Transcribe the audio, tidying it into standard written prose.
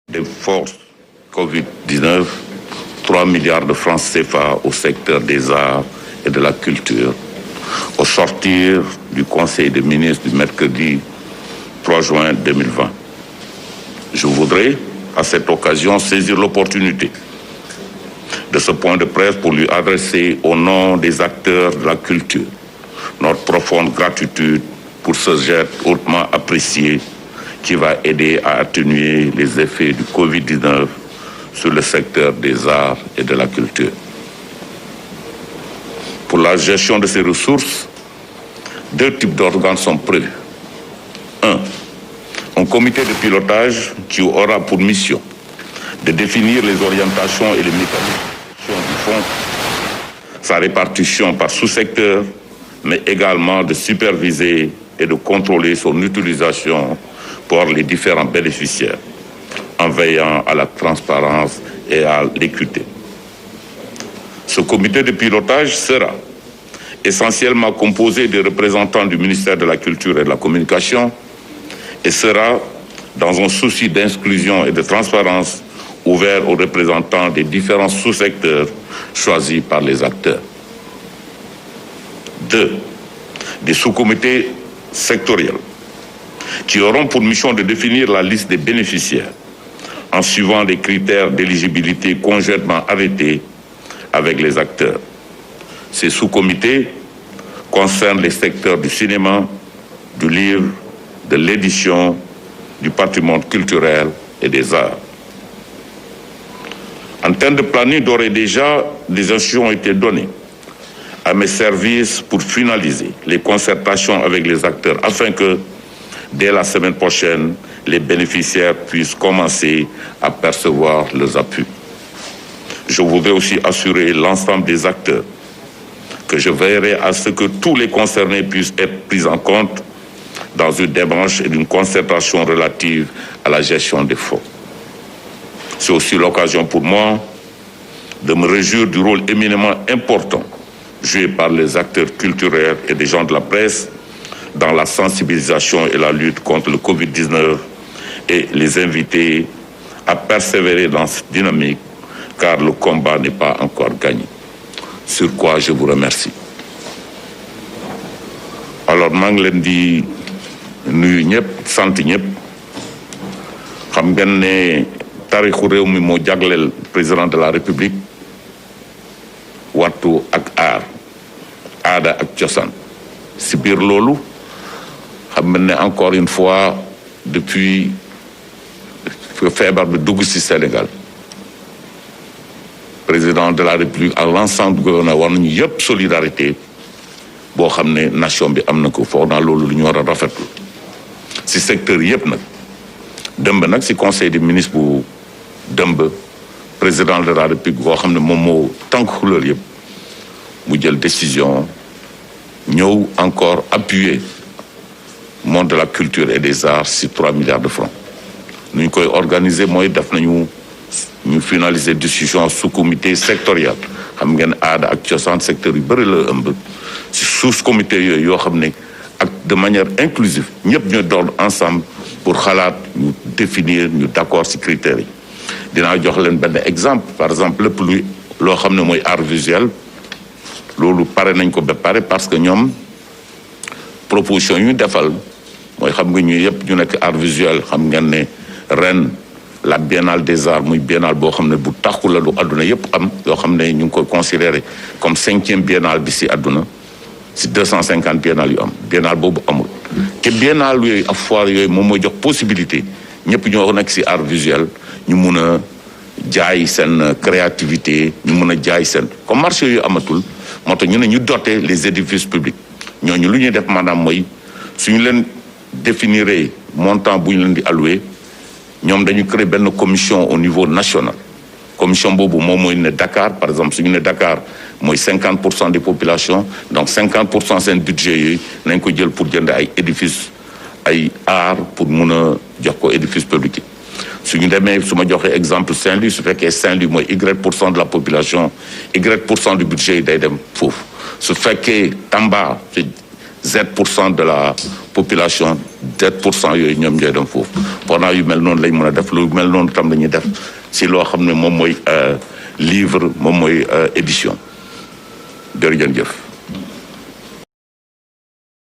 Des forces Covid-19, 3 milliards de francs CFA au secteur des arts et de la culture. Au sortir du Conseil des ministres du mercredi 3 juin 2020. Je voudrais, à cette occasion, saisir l'opportunité de ce point de presse pour lui adresser, au nom des acteurs de la culture, notre profonde gratitude pour ce geste hautement apprécié qui va aider à atténuer les effets du Covid-19 sur le secteur des arts et de la culture. Pour la gestion de ces ressources, 2 types d'organes sont prévus. Un comité de pilotage qui aura pour mission de définir les orientations et les mécanismes du fonds, sa répartition par sous-secteur, mais également de superviser et de contrôler son utilisation pour les différents bénéficiaires, en veillant à la transparence et à l'équité. Ce comité de pilotage sera essentiellement composé des représentants du ministère de la Culture et de la Communication et sera, dans un souci d'inclusion et de transparence, ouvert aux représentants des différents sous-secteurs choisis par les acteurs. 2. Des sous-comités sectoriels qui auront pour mission de définir la liste des bénéficiaires en suivant les critères d'éligibilité conjointement arrêtés avec les acteurs. Ces sous-comités concernent les secteurs du cinéma, du livre, de l'édition, du patrimoine culturel et des arts. En termes de planning, d'ores et déjà, des instructions ont été données à mes services pour finaliser les concertations avec les acteurs afin que, dès la semaine prochaine, les bénéficiaires puissent commencer à percevoir leurs appuis. Je voudrais aussi assurer l'ensemble des acteurs que je veillerai à ce que tous les concernés puissent être pris en compte dans une démarche et une concertation relative à la gestion des fonds. C'est aussi l'occasion pour moi de me réjouir du rôle éminemment important joué par les acteurs culturels et des gens de la presse dans la sensibilisation et la lutte contre le Covid-19 et les inviter à persévérer dans cette dynamique car le combat n'est pas encore gagné. Sur quoi je vous remercie. Alors maa ngi leen di nuyu ñëpp sant ñëpp xam ngeen ne taarixu réew mi moo jagleel président de la République wattu ak aar aada ak cosaan si biir loolu xam ngeen ne encore une fois depuis que feebar bi dugg si Sénégal président de la République ak l'ensemble du gouvernement war nañu yëpp solidarité boo xam ne nation bi am na ko foog naa loolu lu ñu war a rafetlu si secteur yëpp nag dëmb nag si conseil des ministres bu dëmb président de la République boo xam ne moom moo tànk xulóor yëpp mu jël décision ñëw encore appuyer monde de la culture et des arts si 3 milliards de francs nu ñu koy organiser mooy def nañu ñu finaliser décision sous comité sectoriel xam ngeen aada ak cosaan secteur yu bëri la ëmb si sous comité yooyu yoo xam ne ak de manière inclusive ñëpp ñu doon ensemble pour xalaat ñu définir ñu d'accord si critères yi dinaa jox leen benn exemple par exemple lépp luy loo xam ne mooy art visuel loolu pare nañ ko ba pare parce que ñoom proposition yu ñu defal mooy xam nga ñu yëpp ñu nekk art visuel xam ngeen ne ren la biennale des arts muy biennale boo xam ne bu taxu la lu àdduna yëpp am yoo xam ne ñu ngi koy considéré comme 5e biennale bi si àdduna si 250 biennale yu am biennale boobu amul te biennale yooyu ak foire yooyu moom mooy jox possibilité ñëpp ñoo nekk si art visuel ñu mun a jaay seen créativité ñu mun a jaay seen comme marché yooyu amatul moo tax ñu ne ñu doter les édifices publics ñooñu lu ñuy def maanaam mooy suñu leen définiree montant bu ñu leen di alloué ñoom dañu créer benn commission au niveau national commission boobu moom mooy ne Dakar par exemple suñu ne Dakar mooy 50% des populations donc 50% seen budget yooyu nañ ko jël pour jënd ay édifices ay art pour mun a jox ko édifice public yi suñu demee su ma joxee exemple Saint-Louis su fekkee Saint-Louis mooy Y% de la population Y% du budget yi day dem foofu su fekkee Tamba c'est Z% de la population 7% yooyu ñoom ñooy dem foofu foog naa yu mel noonu lañ mën a def lu mel noonu tam la ñuy def si loo xam ne moom mooy livre moom mooy édition jërëjëf.